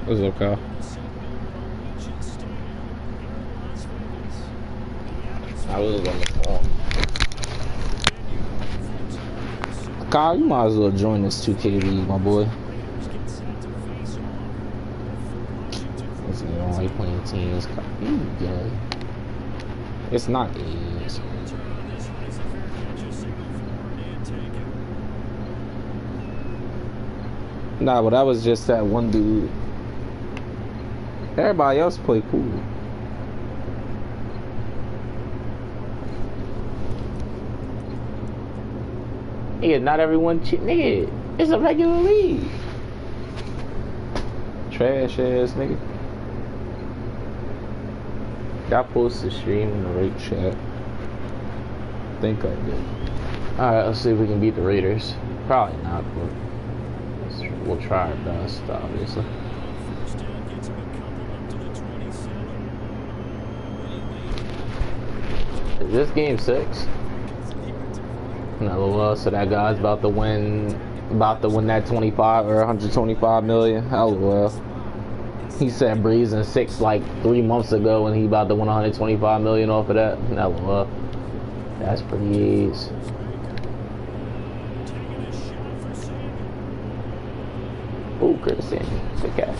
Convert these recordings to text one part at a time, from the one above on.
It's okay. I was on the phone. Kyle, you might as well join this 2K league, my boy. You don't like playing teams. You gay. It's not AIDS. Nah, but that was just that one dude. Everybody else play cool. Nigga, not everyone nigga, it's a regular league. Trash ass nigga. I posted the stream in the raid chat. I think I did. Alright, let's see if we can beat the Raiders. Probably not, but we'll try our best, obviously. Is this game 6? No, so that guy's about to win that 25 or 125 million. LOL. He said Breeze in 6 like 3 months ago, and he about to win 125 million off of that. LOL. That's pretty easy. Ooh, Curtis Samuel. Good catch.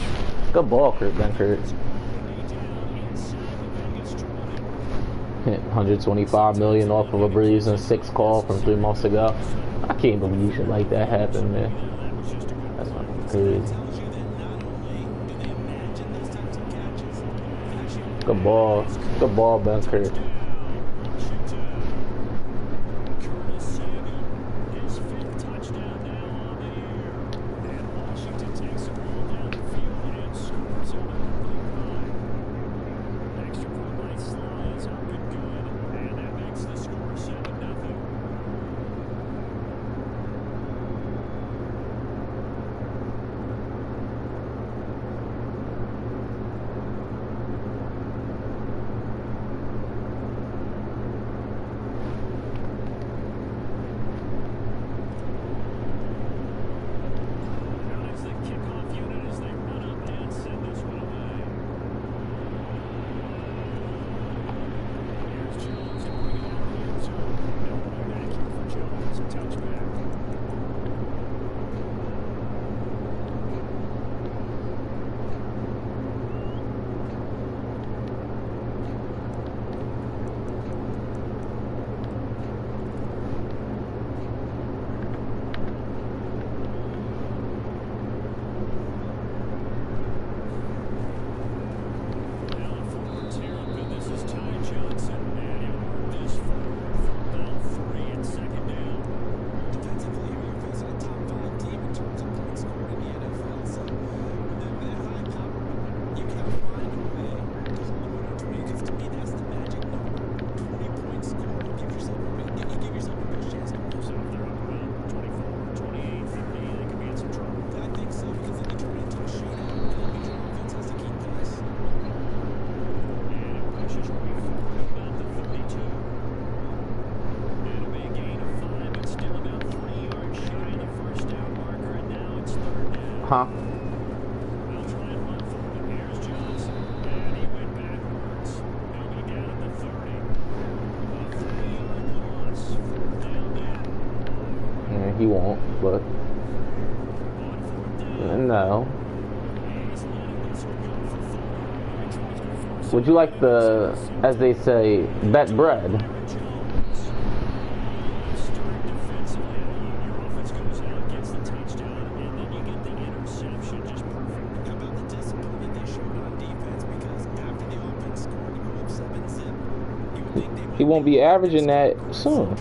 Good ball, Kurt. 125 million off of a Breeze and 6 call from 3 months ago. I can't believe shit like that happened, man. That's fucking crazy. Good ball, Ben Kurt. Huh? Yeah, he won't, but no. Would you like the, as they say, bet bread? He won't be averaging that soon.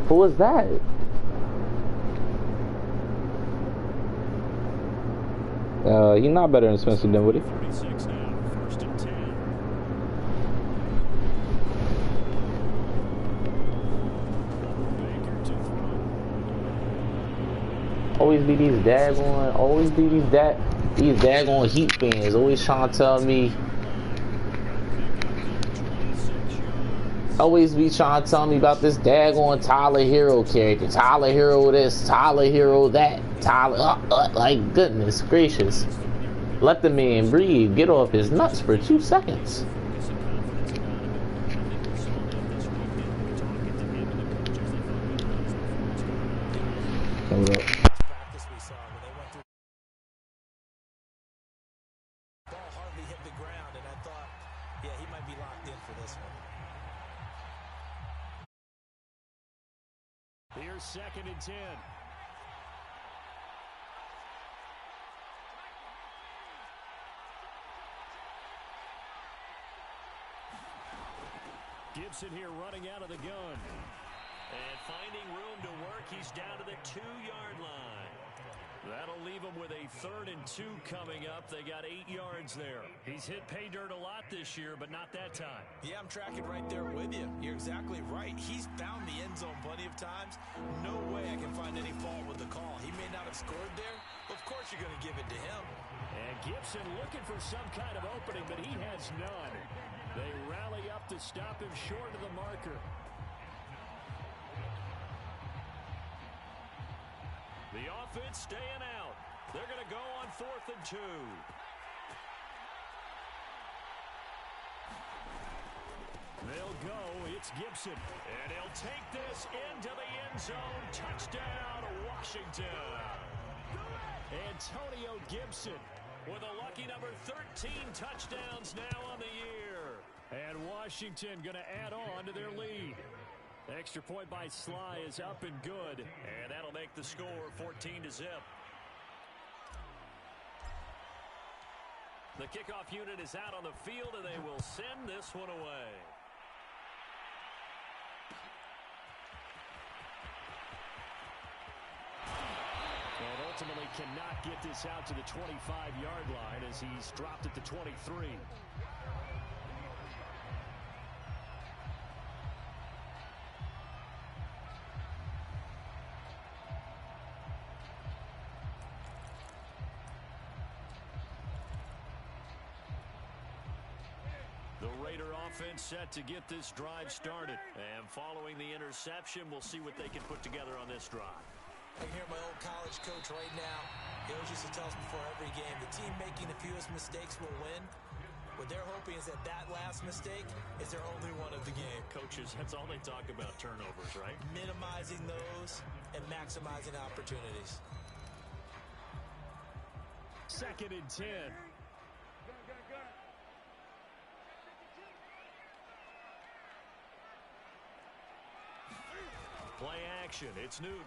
Who was that? He's not better than Spencer Dinwiddie. Always be these daggone Heat fans always trying to tell me Always be trying to tell me about this daggone Tyler Hero character. Tyler Hero this, Tyler Hero that, Tyler, like goodness gracious. Let the man breathe. Get off his nuts for 2 seconds. Hold up. Here's 2nd and 10. Gibson here running out of the gun. And finding room to work, he's down to the 2-yard line. That'll leave him with a 3rd and 2 coming up. They got 8 yards there. He's hit pay dirt a lot this year, but not that time. Yeah, I'm tracking right there with you. You're exactly right. He's found the end zone plenty of times. No way I can find any fault with the call. He may not have scored there. Of course you're going to give it to him. And Gibson looking for some kind of opening, but he has none. They rally up to stop him short of the marker. The offense staying out. They're going to go on 4th and 2. They'll go. It's Gibson. And he'll take this into the end zone. Touchdown, Washington. Antonio Gibson with a lucky number 13 touchdowns now on the year. And Washington going to add on to their lead. Extra point by Sly is up and good. And that'll make the score 14-0. The kickoff unit is out on the field, and they will send this one away. And ultimately cannot get this out to the 25-yard line as he's dropped at the 23. Offense set to get this drive started. And following the interception, we'll see what they can put together on this drive. I can hear my old college coach right now. He always used to tell us before every game, the team making the fewest mistakes will win. What they're hoping is that that last mistake is their only one of the game. Coaches, that's all they talk about, turnovers, right? Minimizing those and maximizing opportunities. 2nd and 10. Play action. It's Newton.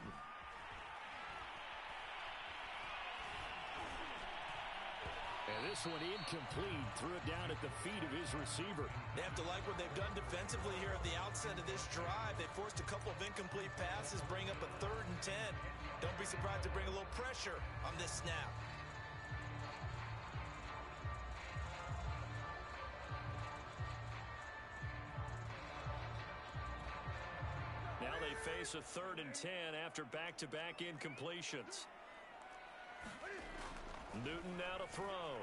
And this one incomplete. Threw it down at the feet of his receiver. They have to like what they've done defensively here at the outset of this drive. They forced a couple of incomplete passes, bring up a 3rd and 10. Don't be surprised to bring a little pressure on this snap. Now they face a 3rd and 10 after back-to-back incompletions. Newton now to throw.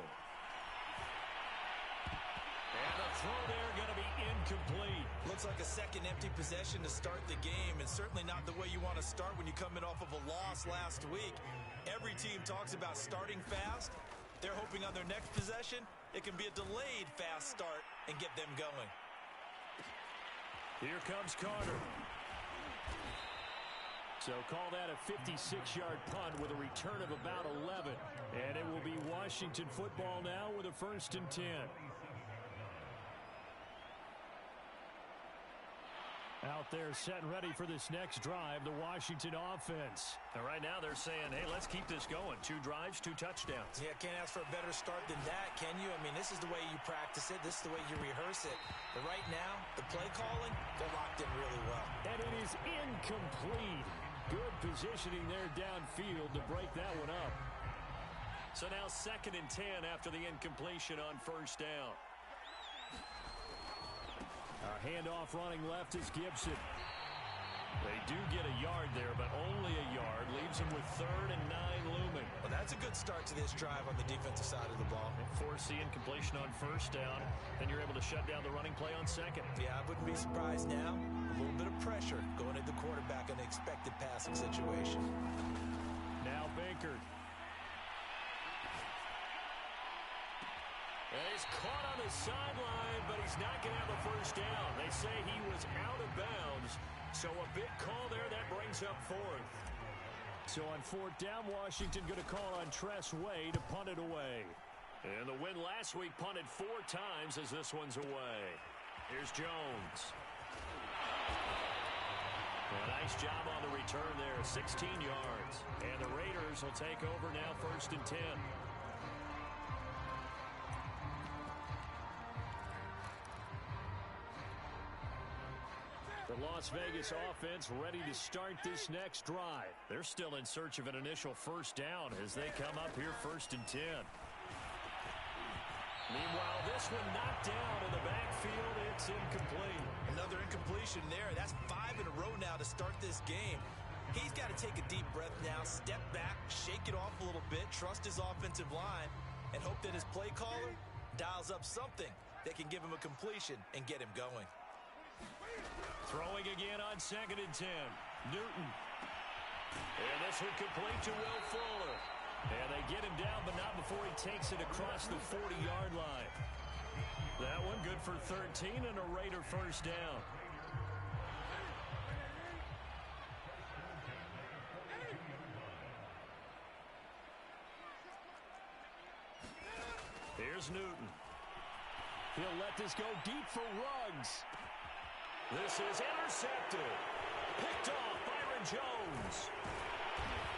And the throw there going to be incomplete. Looks like a second empty possession to start the game, and certainly not the way you want to start when you're coming off of a loss last week. Every team talks about starting fast. They're hoping on their next possession, it can be a delayed fast start and get them going. Here comes Carter. So call that a 56-yard punt with a return of about 11. And it will be Washington football now with a 1st and 10. Out there set and ready for this next drive, the Washington offense. And right now they're saying, hey, let's keep this going. 2 drives, 2 touchdowns. Yeah, can't ask for a better start than that, can you? I mean, this is the way you practice it. This is the way you rehearse it. But right now, the play calling, they're locked in really well. And it is incomplete. Good positioning there downfield to break that one up. So now 2nd and 10 after the incompletion on 1st down. Our handoff running left is Gibson. They do get a yard there, but only a yard. Leaves them with 3rd and 9 looming. Well, that's a good start to this drive on the defensive side of the ball. Force the incompletion on 1st down. Then you're able to shut down the running play on 2nd. Yeah, I wouldn't be surprised now. A little bit of pressure going at the quarterback in an expected passing situation. Now Baker. He's caught on the sideline, but he's not going to have a 1st down. They say he was out of bounds. So a big call there. That brings up 4th. So on 4th down, Washington going to call on Tress Way to punt it away. And the win last week punted 4 times as this one's away. Here's Jones. A nice job on the return there, 16 yards. And the Raiders will take over now 1st and 10. The Las Vegas offense ready to start this next drive. They're still in search of an initial 1st down as they come up here 1st and 10. Meanwhile, this one knocked down in the backfield. It's incomplete. Another incompletion there. That's 5 in a row now to start this game. He's got to take a deep breath now, step back, shake it off a little bit, trust his offensive line, and hope that his play caller dials up something that can give him a completion and get him going. Throwing again on 2nd and 10. Newton. And this one complete to Will Fuller. And they get him down, but not before he takes it across the 40-yard line. That one good for 13 and a Raider 1st down. Here's Newton. He'll let this go deep for Ruggs. This is intercepted. Picked off Byron Jones.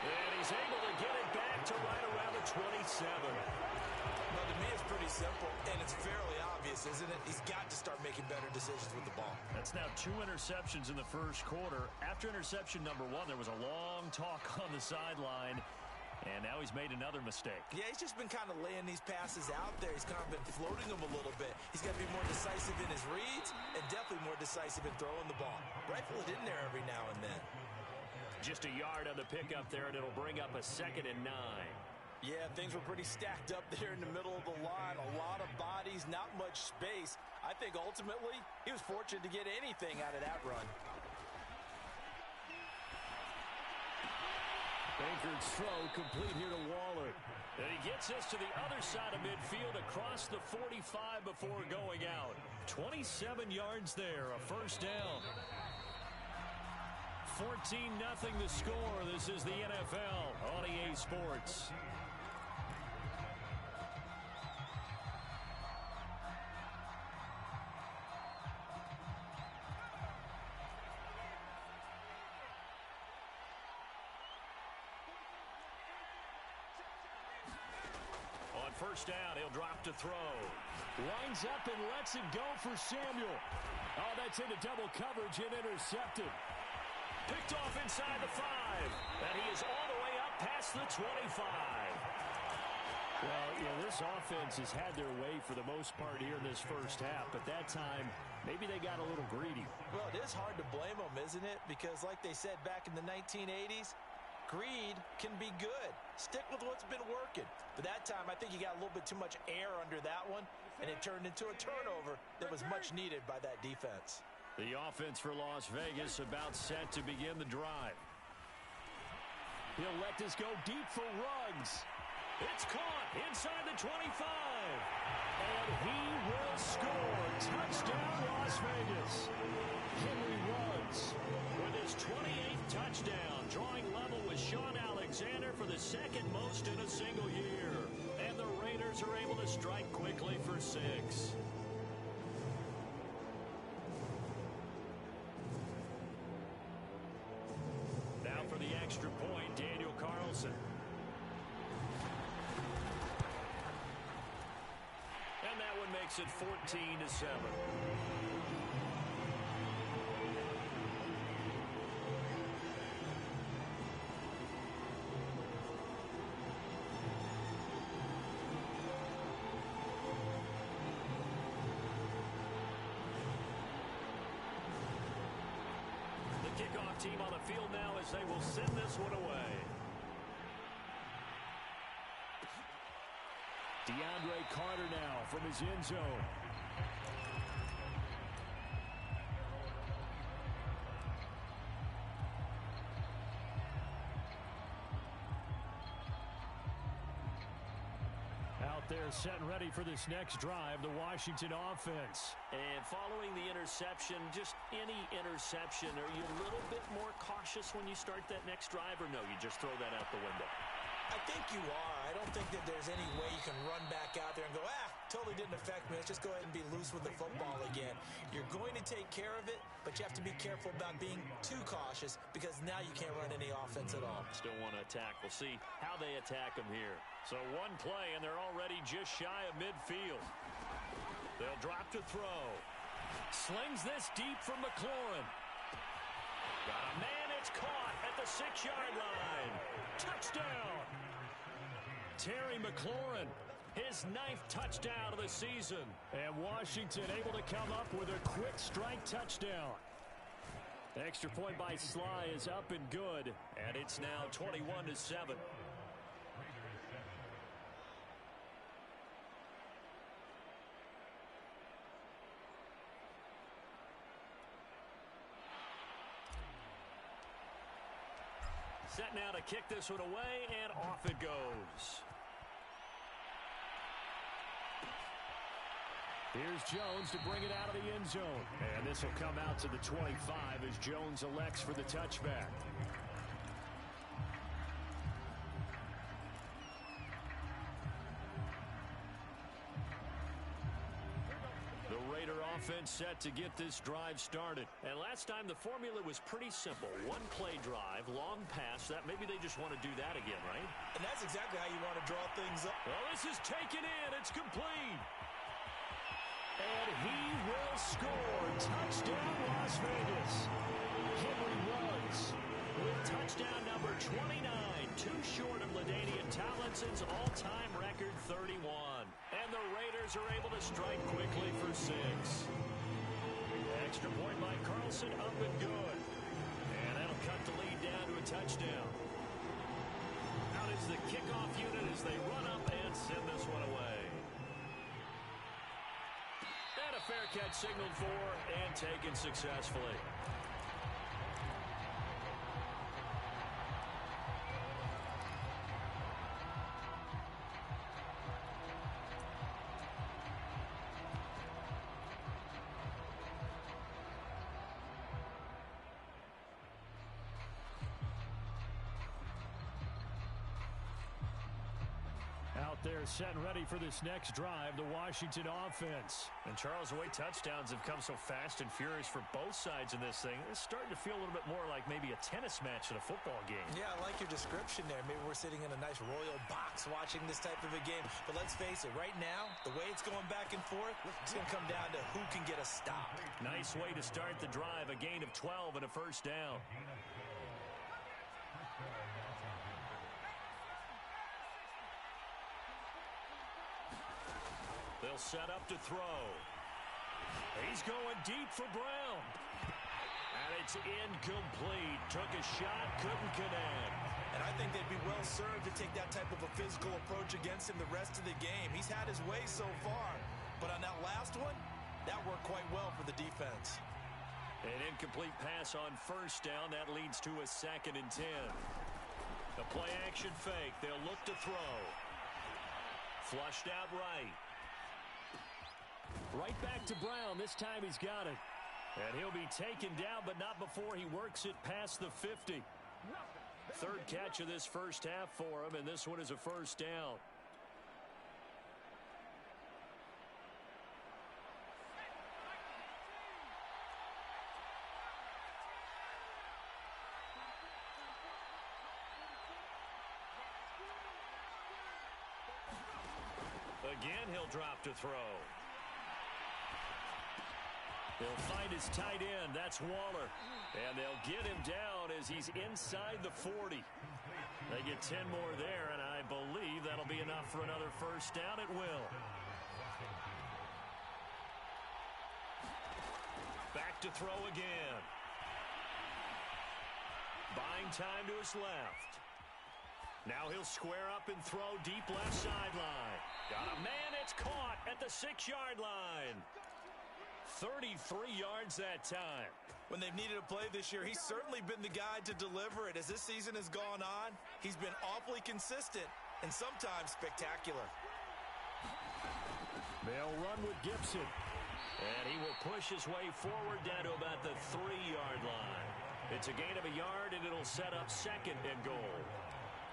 And he's able to get it back to right around the 27. Well, to me, it's pretty simple, and it's fairly obvious, isn't it? He's got to start making better decisions with the ball. That's now 2 interceptions in the 1st quarter. After interception number 1, there was a long talk on the sideline. And now he's made another mistake. Yeah, he's just been kind of laying these passes out there. He's kind of been floating them a little bit. He's got to be more decisive in his reads and definitely more decisive in throwing the ball. Rifle it in there every now and then. Just a yard on the pickup there, and it'll bring up a 2nd and 9. Yeah, things were pretty stacked up there in the middle of the line. A lot of bodies, not much space. I think ultimately he was fortunate to get anything out of that run. Baker's throw complete here to Waller. And he gets us to the other side of midfield across the 45 before going out. 27 yards there, a 1st down. 14-0 the score. This is the NFL on EA Sports. On 1st down, he'll drop to throw. Lines up and lets it go for Samuel. Oh, that's into double coverage and intercepted. Picked off inside the 5. And he is all the way up past the 25. Well, this offense has had their way for the most part here in this 1st half. But that time, maybe they got a little greedy. Well, it is hard to blame them, isn't it? Because like they said back in the 1980s, greed can be good. Stick with what's been working. But that time, I think you got a little bit too much air under that one, and it turned into a turnover that was much needed by that defense. The offense for Las Vegas about set to begin the drive. He'll let this go deep for Ruggs. It's caught inside the 25. And he will score. Touchdown, Las Vegas. Henry Ruggs with his 28th touchdown, drawing level with Sean Alexander for the 2nd most in a single year. And the Raiders are able to strike quickly for 6. Now for the extra point, Daniel Carlson. And that one makes it 14-7. Kickoff team on the field now as they will send this one away. DeAndre Carter now from his end zone. Out there set and ready for this next drive, the Washington offense. And following the interception, just any interception, are you a little bit more cautious when you start that next drive, or no, you just throw that out the window? I think you are. I don't think that there's any way you can run back out there and go, totally didn't affect me. Let's just go ahead and be loose with the football again. You're going to take care of it, but you have to be careful about being too cautious because now you can't run any offense at all. Still want to attack. We'll see how they attack them here. So one play, and they're already just shy of midfield. They'll drop to throw. Slings this deep from McLaurin. Got a man, it's caught at the 6-yard line. Touchdown! Terry McLaurin, his 9th touchdown of the season. And Washington able to come up with a quick strike touchdown. Extra point by Sly is up and good, and it's now 21-7. Set now to kick this one away, and off it goes. Here's Jones to bring it out of the end zone. And this will come out to the 25 as Jones elects for the touchback. The Raider offense set to get this drive started. And last time the formula was pretty simple. One play drive, long pass. That maybe they just want to do that again, right? And that's exactly how you want to draw things up. Well, this is taken in. It's complete. And he will score. Touchdown, Las Vegas. Henry Ruggs with touchdown number 29. Too short of LaDainian Tomlinson's all-time record 31. And the Raiders are able to strike quickly for 6. Extra point by Carlson, up and good. And that'll cut the lead down to a touchdown. Out is the kickoff unit as they run up and send this one away. And a fair catch signaled for and taken successfully. Out there set and ready for this next drive, the Washington offense. And Charles, the way touchdowns have come so fast and furious for both sides in this thing, it's starting to feel a little bit more like maybe a tennis match in a football game. Yeah, I like your description there. Maybe we're sitting in a nice royal box watching this type of a game. But let's face it, right now, the way it's going back and forth, it's going to come down to who can get a stop. Nice way to start the drive, a gain of 12 and a first down. They'll set up to throw. He's going deep for Brown. And it's incomplete. Took a shot, couldn't connect. And I think they'd be well served to take that type of a physical approach against him the rest of the game. He's had his way so far. But on that last one, that worked quite well for the defense. An incomplete pass on first down. That leads to a 2nd and 10. The play action fake. They'll look to throw. Flushed out right. Right back to Brown. This time he's got it. And he'll be taken down, but not before he works it past the 50. 3rd catch of this first half for him, and this one is a first down. Again, he'll drop to throw. He'll find his tight end. That's Waller. And they'll get him down as he's inside the 40. They get 10 more there, and I believe that'll be enough for another first down. It will. Back to throw again. Buying time to his left. Now he'll square up and throw deep left sideline. Got a man, it's caught at the 6-yard line. 33 yards that time. When they've needed a play this year, he's certainly been the guy to deliver it. As this season has gone on, he's been awfully consistent and sometimes spectacular. They'll run with Gibson. And he will push his way forward down to about the 3-yard line. It's a gain of a yard, and it'll set up 2nd and goal.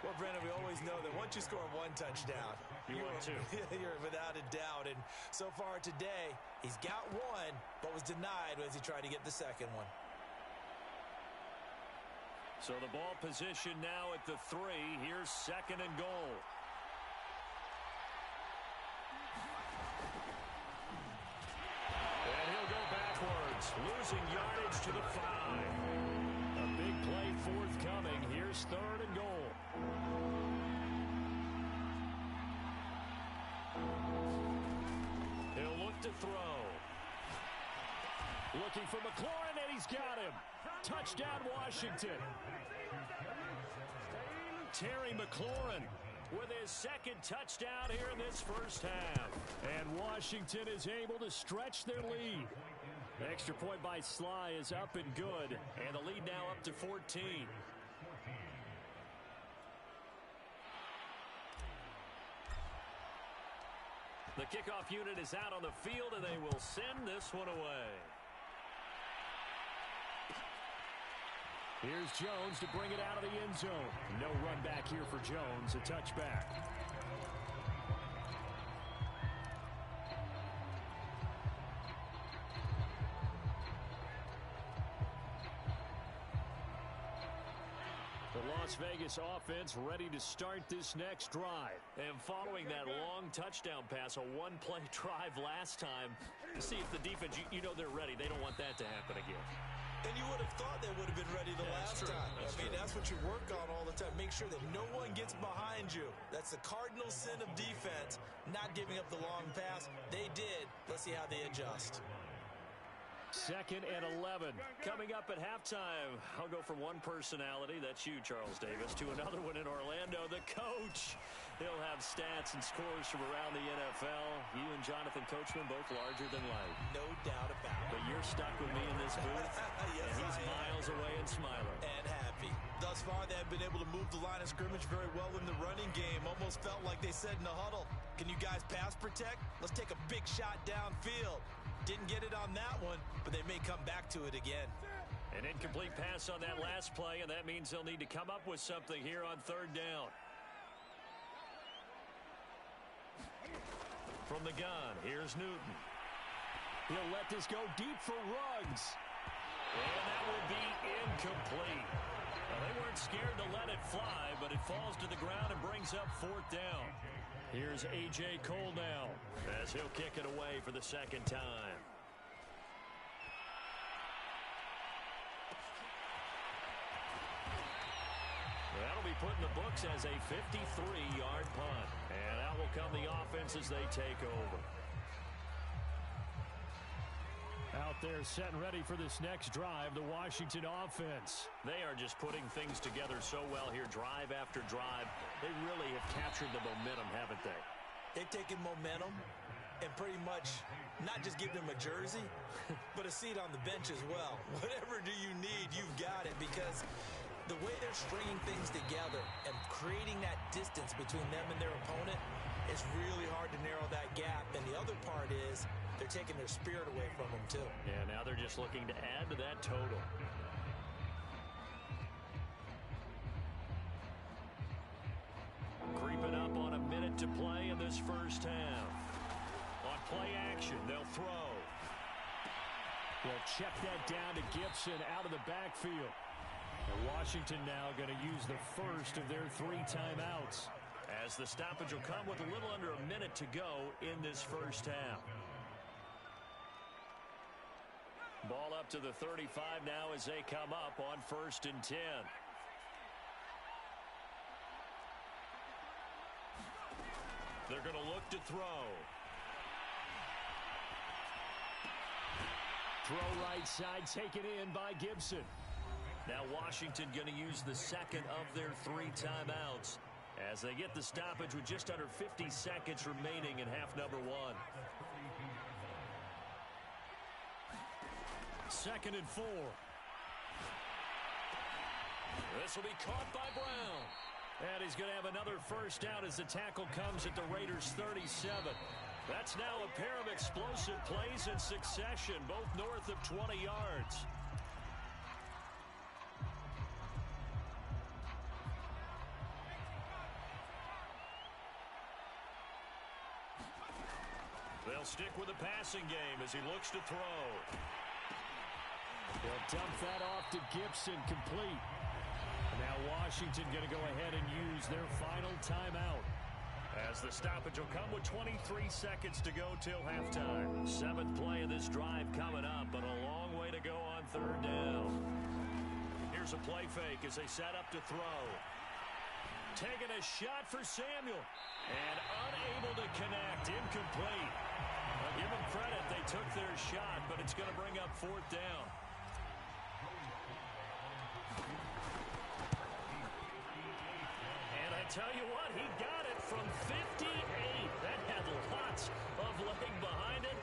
Well, Brandon, we always know that once you score 1 touchdown, you're without a doubt. And so far today, he's got 1, but was denied as he tried to get the 2nd one. So the ball position now at the 3. Here's 2nd and goal. And he'll go backwards, losing yardage to the 5. A big play forthcoming. Here's 3rd and goal. He'll look to throw. Looking for McLaurin, and he's got him. Touchdown, Washington. Terry McLaurin with his 2nd touchdown here in this first half. And Washington is able to stretch their lead. The extra point by Sly is up and good, and the lead now up to 14. The kickoff unit is out on the field, and they will send this one away. Here's Jones to bring it out of the end zone. No run back here for Jones, a touchback. The Las Vegas offense ready to start this next drive. And following that long touchdown pass, a 1-play drive last time, to see if the defense, you know they're ready. They don't want that to happen again. And you would have thought they would have been ready the last time. That's what you work on all the time. Make sure that no one gets behind you. That's the cardinal sin of defense, not giving up the long pass. They did. Let's see how they adjust. 2nd and 11. Coming up at halftime, I'll go from one personality, that's you, Charles Davis, to another one in Orlando, the coach. He'll have stats and scores from around the NFL. You and Jonathan Coachman both larger than life. No doubt about it. But you're stuck with me in this booth. Yes, and he's miles away and smiling. And happy. Thus far, they have been able to move the line of scrimmage very well in the running game. Almost felt like they said in the huddle, can you guys pass protect? Let's take a big shot downfield. Didn't get it on that one, but they may come back to it again. An incomplete pass on that last play, and that means they'll need to come up with something here on 3rd down. From the gun, here's Newton. He'll let this go deep for Ruggs. And that will be incomplete. Well, they weren't scared to let it fly, but it falls to the ground and brings up 4th down. Here's A.J. Cole now, as he'll kick it away for the 2nd time. That'll be put in the books as a 53-yard punt. And out will come the offense as they take over. Out there set and ready for this next drive, the Washington offense. They are just putting things together so well here, drive after drive. They really have captured the momentum, haven't they? They've taken momentum and pretty much not just give them a jersey, but a seat on the bench as well. Whatever do you need, you've got it, because the way they're stringing things together and creating that distance between them and their opponent, it's really hard to narrow that gap. And the other part is they're taking their spirit away from them, too. Yeah, now they're just looking to add to that total. Creeping up on a minute to play in this first half. On play action, they'll throw. They'll check that down to Gibson out of the backfield. And Washington now going to use the first of their 3 timeouts, as the stoppage will come with a little under a minute to go in this first half. Ball up to the 35 now as they come up on 1st and 10. They're going to look to throw. Throw right side, taken in by Gibson. Now Washington going to use the second of their 3 timeouts as they get the stoppage with just under 50 seconds remaining in half number 1. 2nd and 4. This will be caught by Brown. And he's going to have another first down as the tackle comes at the Raiders' 37. That's now a pair of explosive plays in succession, both north of 20 yards. They'll stick with the passing game as he looks to throw. They'll dump that off to Gibson, complete. Now Washington going to go ahead and use their final timeout as the stoppage will come with 23 seconds to go till halftime. 7th play of this drive coming up, but a long way to go on 3rd down. Here's a play fake as they set up to throw. Taking a shot for Samuel and unable to connect. Incomplete. I'll give them credit. They took their shot, but it's going to bring up 4th down. And I tell you what, he got it from 58. That had lots of leg behind it.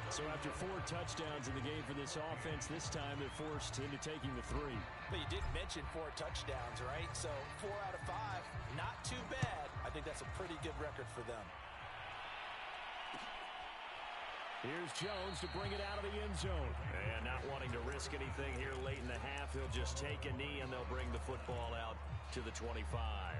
So after 4 touchdowns in the game for this offense, this time they're forced into taking the 3. But you didn't mention 4 touchdowns, right? So 4 out of 5, not too bad. I think that's a pretty good record for them. Here's Jones to bring it out of the end zone. And not wanting to risk anything here late in the half, he'll just take a knee and they'll bring the football out to the 25.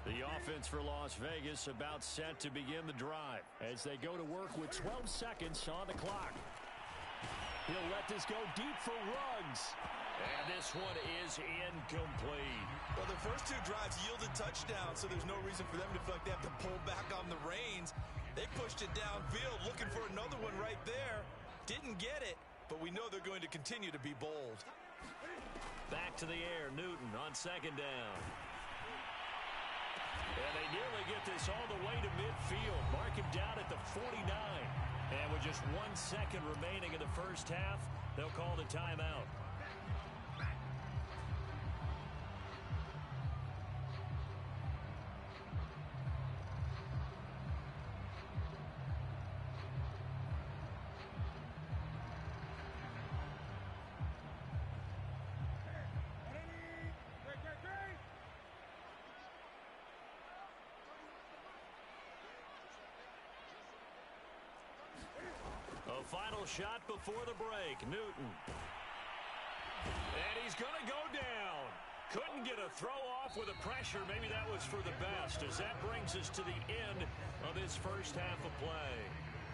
The offense for Las Vegas about set to begin the drive as they go to work with 12 seconds on the clock. He'll let this go deep for Ruggs. And this one is incomplete. Well, the first 2 drives yielded touchdowns, so there's no reason for them to feel like they have to pull back on the reins. They pushed it downfield, looking for another one right there. Didn't get it, but we know they're going to continue to be bold. Back to the air, Newton on 2nd down. And they nearly get this all the way to midfield. Mark him down at the 49. And with just 1 second remaining in the first half, they'll call the timeout. A final shot before the break. Newton. And he's going to go down. Couldn't get a throw off with the pressure. Maybe that was for the best, as that brings us to the end of this first half of play.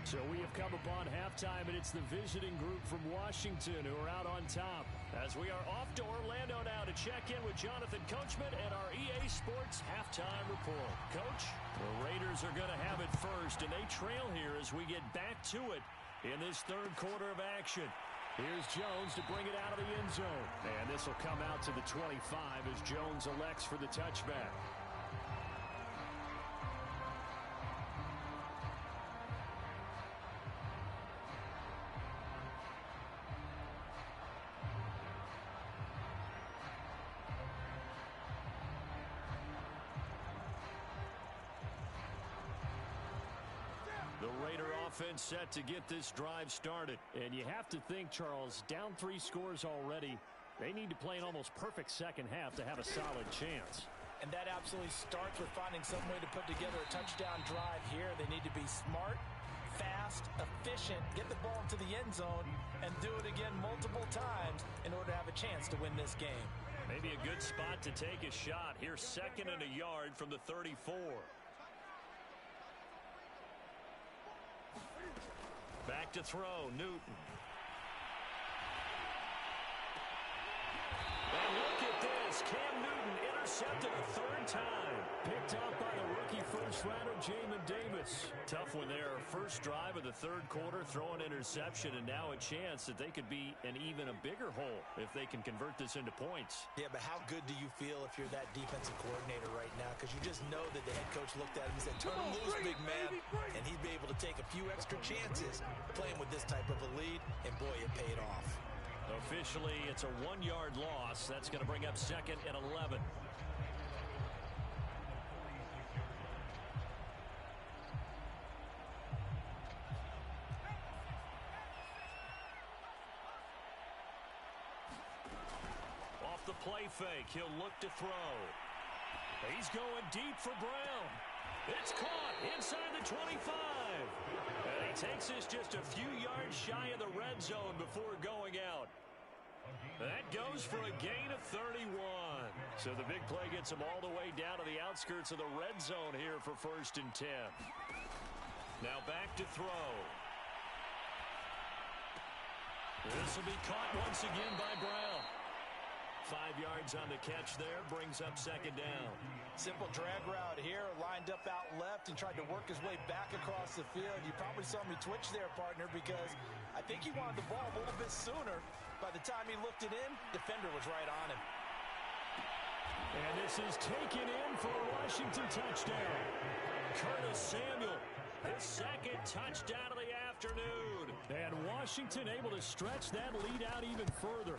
So we have come upon halftime, and it's the visiting group from Washington who are out on top. As we are off to Orlando now to check in with Jonathan Coachman and our EA Sports halftime report. Coach, the Raiders are going to have it first, and they trail here as we get back to it in this 3rd quarter of action. Here's Jones to bring it out of the end zone. And this will come out to the 25 as Jones elects for the touchback. The Raider offense set to get this drive started. And you have to think, Charles, down 3 scores already. They need to play an almost perfect second half to have a solid chance. And that absolutely starts with finding some way to put together a touchdown drive here. They need to be smart, fast, efficient, get the ball to the end zone, and do it again multiple times in order to have a chance to win this game. Maybe a good spot to take a shot. Here's 2nd and a yard from the 34. Back to throw, Newton. And look at this. Cam Newton intercepted a 3rd time. Picked off by the rookie first first rounder, Jamin Davis. Tough one there. First drive of the third quarter, throw an interception, and now a chance that they could be in even a bigger hole if they can convert this into points. Yeah, but how good do you feel if you're that defensive coordinator right now? Because you just know that the head coach looked at him and said, turn him loose, big man. And he'd be able to take a few extra chances playing with this type of a lead, and boy, it paid off. Officially, it's a 1-yard loss. That's going to bring up 2nd and 11. Off the play fake, he'll look to throw. He's going deep for Brown. It's caught inside the 25. And he takes this just a few yards shy of the red zone before going out. That goes for a gain of 31. So the big play gets him all the way down to the outskirts of the red zone here for 1st and 10. Now back to throw. This will be caught once again by Brown. 5 yards on the catch there, brings up 2nd down. Simple drag route here, lined up out left and tried to work his way back across the field. You probably saw me twitch there, partner, because I think he wanted the ball a little bit sooner. By the time he looked it in, defender was right on him. And this is taken in for a Washington touchdown. Curtis Samuel, his 2nd touchdown of the afternoon. And Washington able to stretch that lead out even further.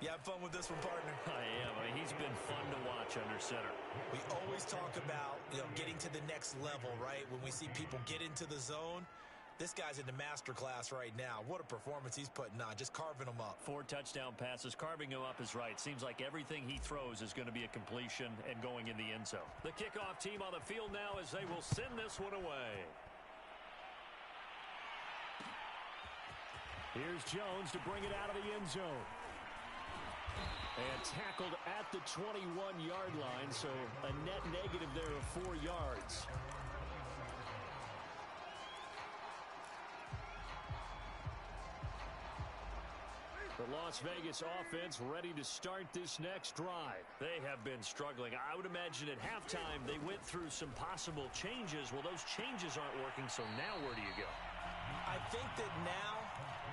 You have fun with this one, partner? I am. I mean, he's been fun to watch under center. We always talk about, getting to the next level, right? When we see people get into the zone, this guy's in the master class right now. What a performance he's putting on, just carving them up. 4 touchdown passes, carving him up is right. Seems like everything he throws is going to be a completion and going in the end zone. The kickoff team on the field now as they will send this one away. Here's Jones to bring it out of the end zone. And tackled at the 21-yard line, so a net negative there of 4 yards. The Las Vegas offense ready to start this next drive. They have been struggling. I would imagine at halftime they went through some possible changes. Well, those changes aren't working, so now where do you go? I think that now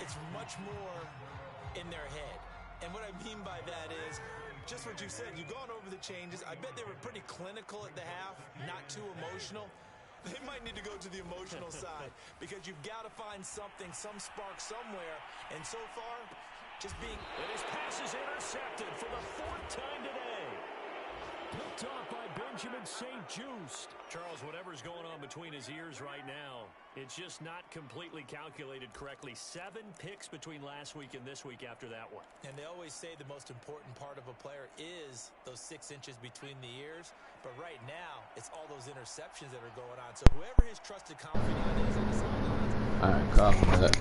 it's much more in their head. And what I mean by that is just what you said. You've gone over the changes. I bet they were pretty clinical at the half, not too emotional. They might need to go to the emotional side because you've got to find something, some spark somewhere. And so far, just being... And his pass is intercepted for the 4th time today. Picked off by Benjamin St-Juste. Charles, whatever's going on between his ears right now, it's just not completely calculated correctly. 7 picks between last week and this week after that one. And they always say the most important part of a player is those 6 inches between the ears. But right now, it's all those interceptions that are going on. So whoever his trusted confidant is on the sidelines. All right, call him that.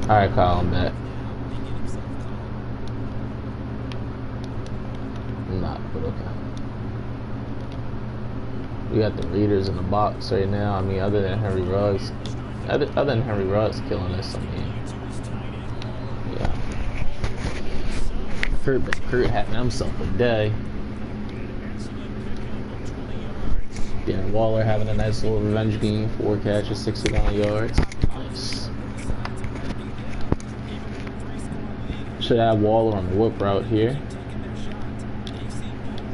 All right, call him that. Not, but okay. We got the readers in the box right now. I mean, other than Henry Ruggs, other than Henry Ruggs killing us. I mean, yeah. Kurt having himself a day. Darren Waller having a nice little revenge game. 4 catches, 69 yards. Nice. Should have Waller on the whip route here.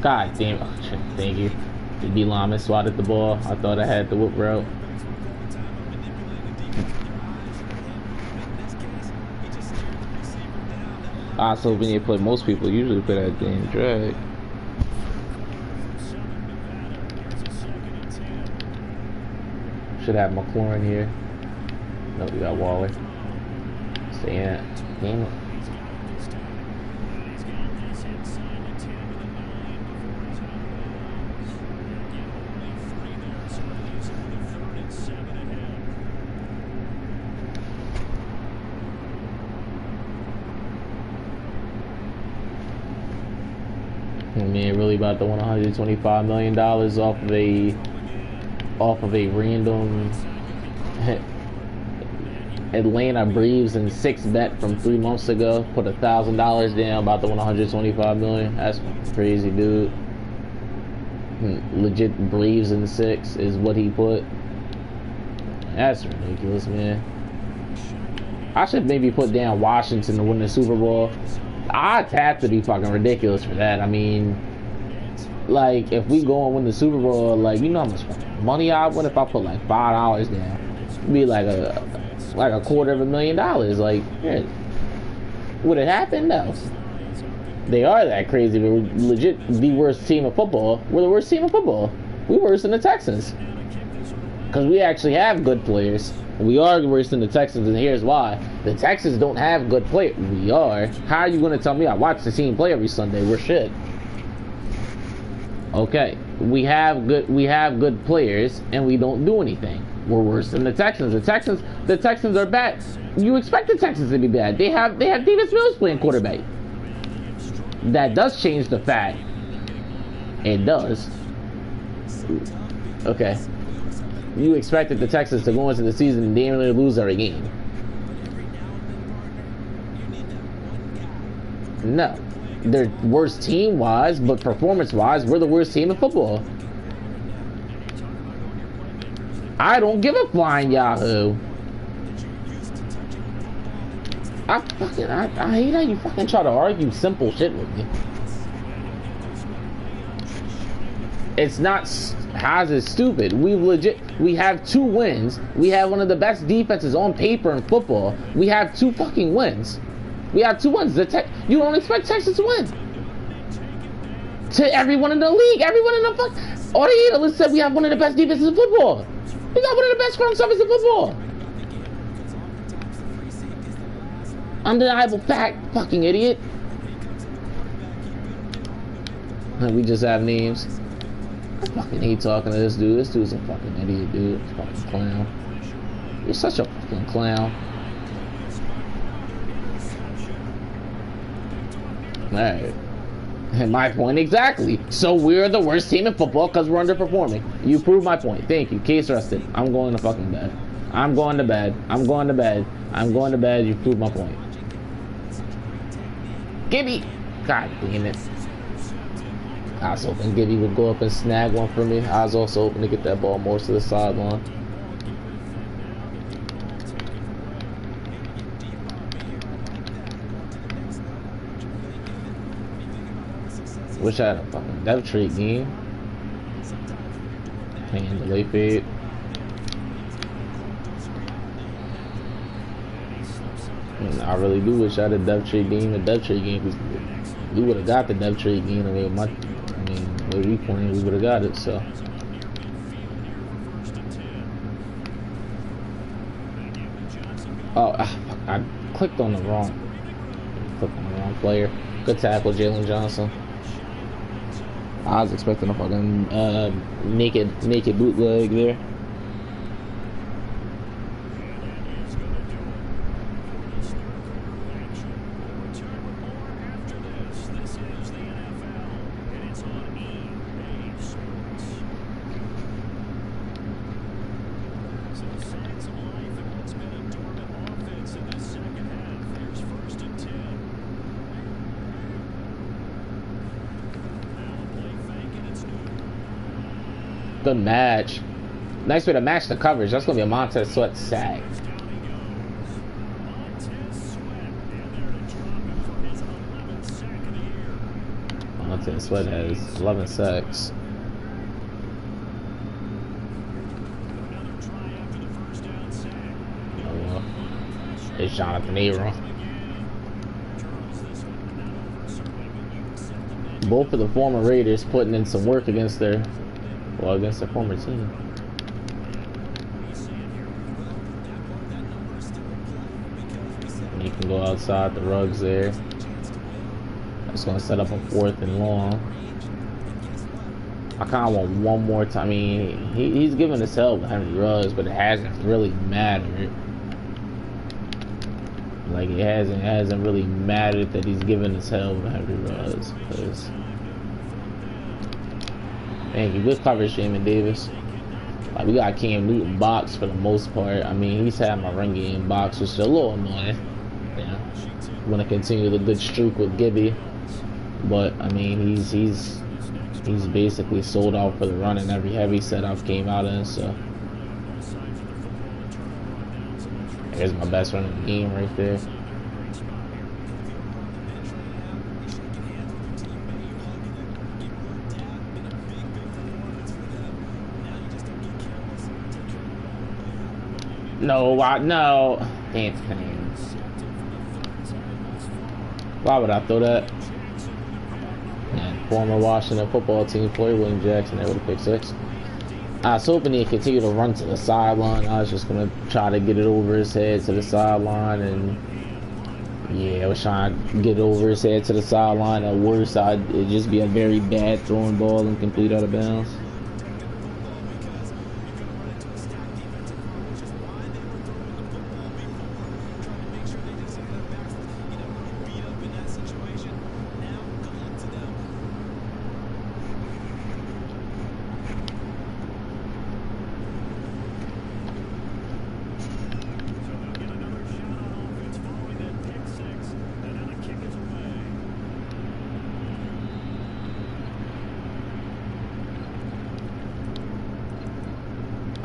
God damn it. Oh, thank you. The D-lineman swatted the ball. I thought I had the whip route. Also, when you play, most people usually play that damn drag. Should have McLaurin here. No, we got Waller. Stay in it. Damn it. Man, really about to win $125 million off of a random Atlanta Braves and 6 bet from 3 months ago. Put $1,000 down, about to win $125 million. That's crazy, dude. Legit Braves in 6 is what he put. That's ridiculous, man. I should maybe put down Washington to win the Super Bowl. Odds have to be fucking ridiculous for that. I mean, like, if we go and win the Super Bowl, like, you know how much money I would if I put like $5 down? It'd be like a $250,000. Like, yeah. Would it happen? No. They are that crazy, but we're legit the worst team of football. We're the worst team of football. We're worse than the Texans. Because we actually have good players. We are worse than the Texans, and here's why. The Texans don't have good players. We are. How are you going to tell me I watch the team play every Sunday? We're shit. Okay. We have good players, and we don't do anything. We're worse than the Texans. The Texans are bad. You expect the Texans to be bad. They have Davis Mills playing quarterback. That does change the fact. It does. Okay. You expected the Texans to go into the season and didn't really lose every game. No. They're worst team-wise, but performance-wise, we're the worst team in football. I don't give a flying Yahoo. I hate how you fucking try to argue simple shit with me. It's not. How's it stupid? We have 2 wins. We have one of the best defenses on paper in football. We have 2 fucking wins. We have 2 wins. You don't expect Texas to win. To everyone in the league, everyone in the fuck. All the analysts said we have one of the best defenses in football. We got one of the best front sevens in football. Undeniable fact, fucking idiot. And we just have names. I fucking hate talking to this dude. This dude's a fucking idiot, dude. Fucking clown. You're such a fucking clown. Alright. And my point exactly. So we're the worst team in football because we're underperforming. You proved my point. Thank you. Case rested. I'm going to fucking bed. I'm going to bed. I'm going to bed. I'm going to bed. You proved my point. Gibby! God damn it. I was hoping Gibby would go up and snag one for me. I was also hoping to get that ball more to the sideline. Wish I had a fucking depth trait game. Playing delay fade. I really do wish I had a depth trait game. A depth trait game, because we would have got the depth trait game. Where we playing, we would have got it. So. Oh, I clicked on the wrong player. Good tackle, Jalen Johnson. I was expecting a fucking naked bootleg there. Good match. Nice way to match the coverage. That's going to be a Montez Sweat sack. Montez Sweat has 11 sacks. It's Jonathan Abram. Both of the former Raiders putting in some work against their former team. And you can go outside the Ruggs there. That's going to set up a 4th and long. I kind of want one more time. I mean, he's giving us help with Henry Ruggs, but it hasn't really mattered. Like, it hasn't really mattered that he's giving us help with Henry Ruggs. Because thank you. Good coverage, Jamin Davis. Like, we got Cam Newton box for the most part. I mean, he's had my run game box, which is a little annoying. Yeah, want to continue the good streak with Gibby, but I mean, he's He's basically sold out for the run in every heavy set I've came out in, so here's my best run in the game right there. No, no. Damn. Why would I throw that? And former Washington football team, Floyd William Jackson, there with a pick six. I was hoping he'd continue to run to the sideline. I was just going to try to get it over his head to the sideline. And yeah, I was trying to get it over his head to the sideline. At worst, it'd just be a very bad throwing ball and complete out of bounds.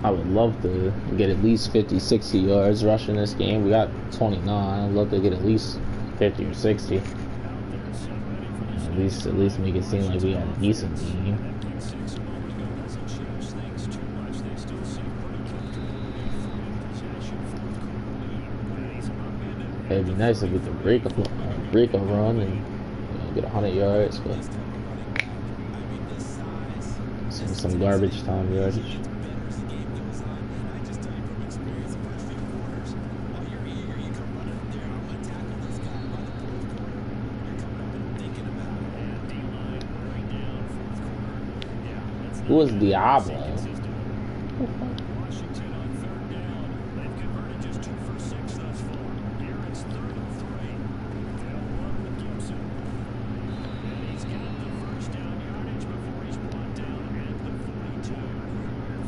I would love to get at least 50, 60 yards rushing this game. We got 29. I'd love to get at least 50 or 60. At least make it seem like we got a decent team. It'd be nice if we could break a run and get 100 yards, but some garbage time yardage. Who was Diablo? Washington on third down. They've converted just 2 for 6 thus far. Here it's 3rd and 3. They'll run with Gibson. And he's got the first down yardage before he's brought down at the 42.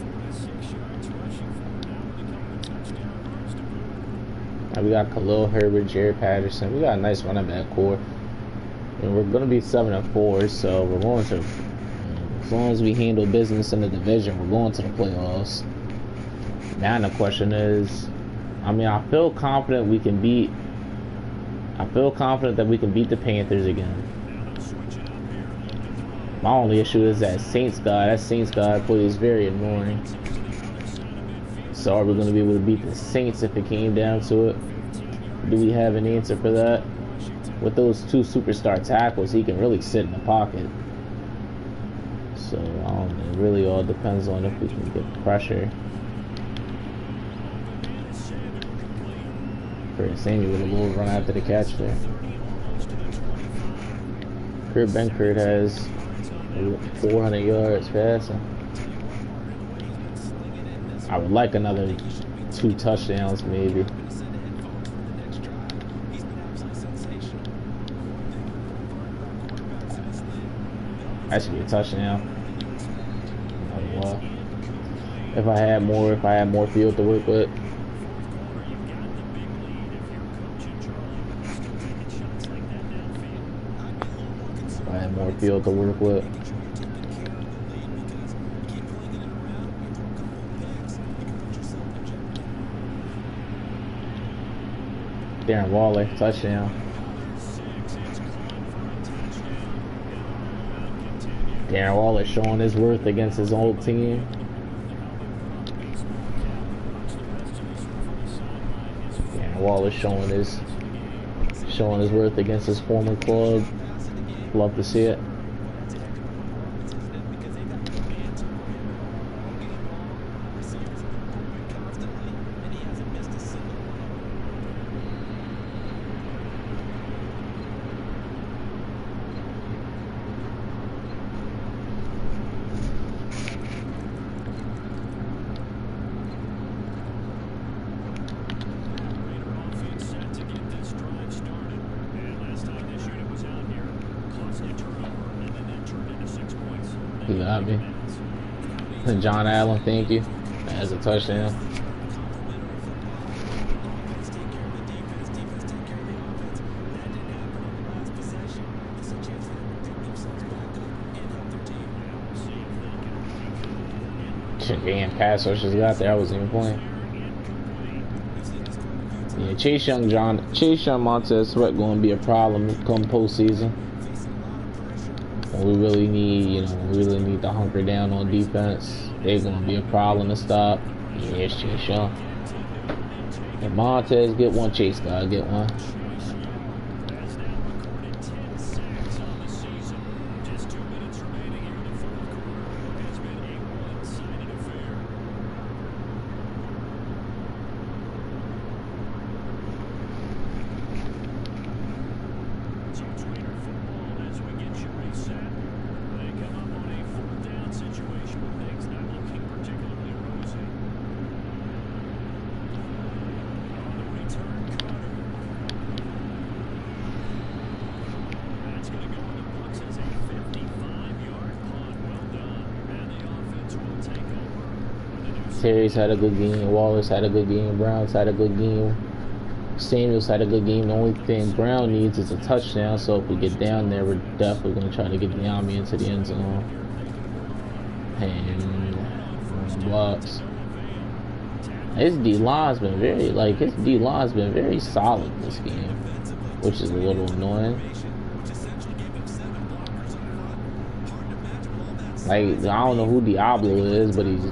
46 yards rushing for him now with a couple of touchdown runs to boot. Now we got Khalil Herbert, Jared Patterson. We got a nice running back core. And we're going to be 7-4, so we're going to... As long as we handle business in the division, we're going to the playoffs. Now the question is, I feel confident we can beat. I feel confident that we can beat the Panthers again. My only issue is that Saints guy. That Saints guy plays very annoying. So are we going to be able to beat the Saints if it came down to it? Do we have an answer for that? With those 2 superstar tackles, he can really sit in the pocket. So, it really all depends on if we can get pressure. Curtis Samuel with a little run after the catch there. Kurt Benkert has 400 yards passing. I would like another 2 touchdowns maybe. That should be a touchdown. Well, if I had more field to work with. If I had more field to work with. Darren Waller, touchdown. Darren Waller showing his worth against his old team. Darren Waller showing his worth against his former club. Love to see it. You got me. And John Allen, thank you. That's a touchdown. Damn, pass rushers got there. I wasn't even playing. Yeah, Chase Young, Montez Sweat going to be a problem come postseason. We really need, we really need to hunker down on defense. They're going to be a problem to stop. Yeah, it's Chase Young. If Montez get one, Chase gotta get one. Terry's had a good game. Wallace had a good game. Brown's had a good game. Samuels had a good game. The only thing Brown needs is a touchdown. So if we get down there, we're definitely going to try to get the Army into the end zone. And blocks. His D-line's been very solid this game, which is a little annoying. Like, I don't know who Diablo is, but he's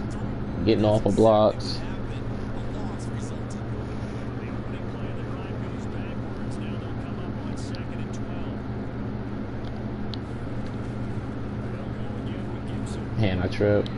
getting off of blocks. Man, I tripped.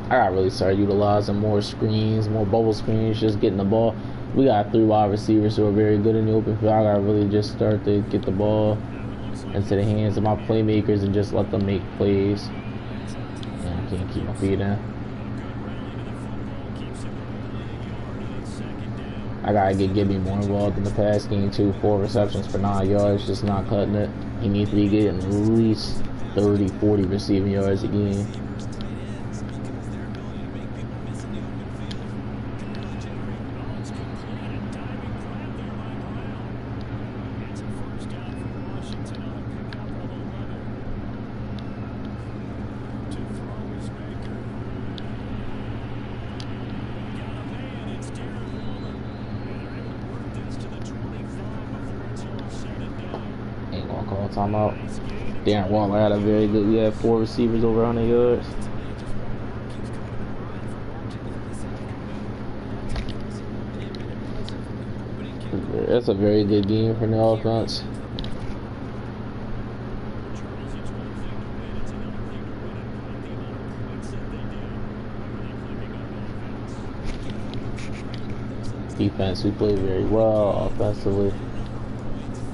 I gotta really start utilizing more screens, more bubble screens, just getting the ball. We got 3 wide receivers who are very good in the open field. I gotta really just start to get the ball into the hands of my playmakers and just let them make plays. And I can't keep my feet in. I gotta get Gibby more involved in the pass game too. 4 receptions for 9 yards, just not cutting it. He needs to be getting at least 30, 40 receiving yards a game. Timeout. Darren Waller had a very good. We had 4 receivers over 100 yards. That's a very good game for the offense. Defense, we played very well. Offensively,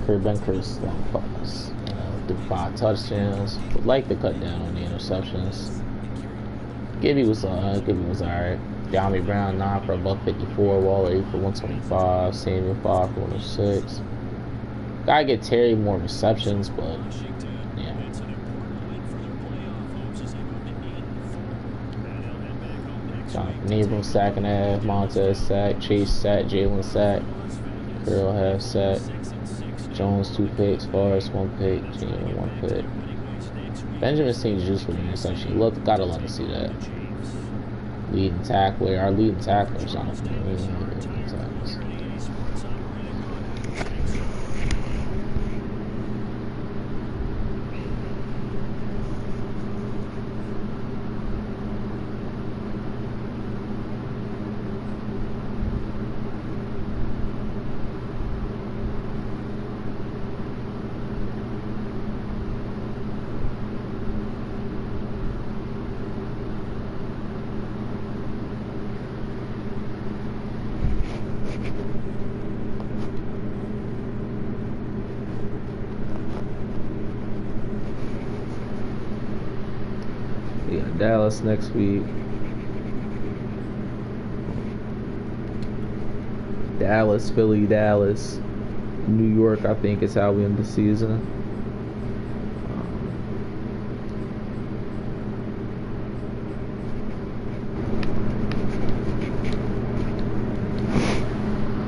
Kurt Benker's threw 5 touchdowns. Would like to cut down on the interceptions. Gibby was alright. De'Ami Brown 9 for a $154. Waller 8 for 125. Samuel 5 for 106. Gotta get Terry more receptions, but yeah. Jonathan Abrams sack and a half. Montez sack. Chase sack. Jalen sack. Curl half sack. Jones 2 picks, Forrest 1 pick, Jalen 1 pick. Benjamin St. Juste for the interception. Gotta love to see that. Leading tackler, our leading tackler is Jonathan. Dallas next week. Dallas, Philly, Dallas. New York, I think, is how we end the season.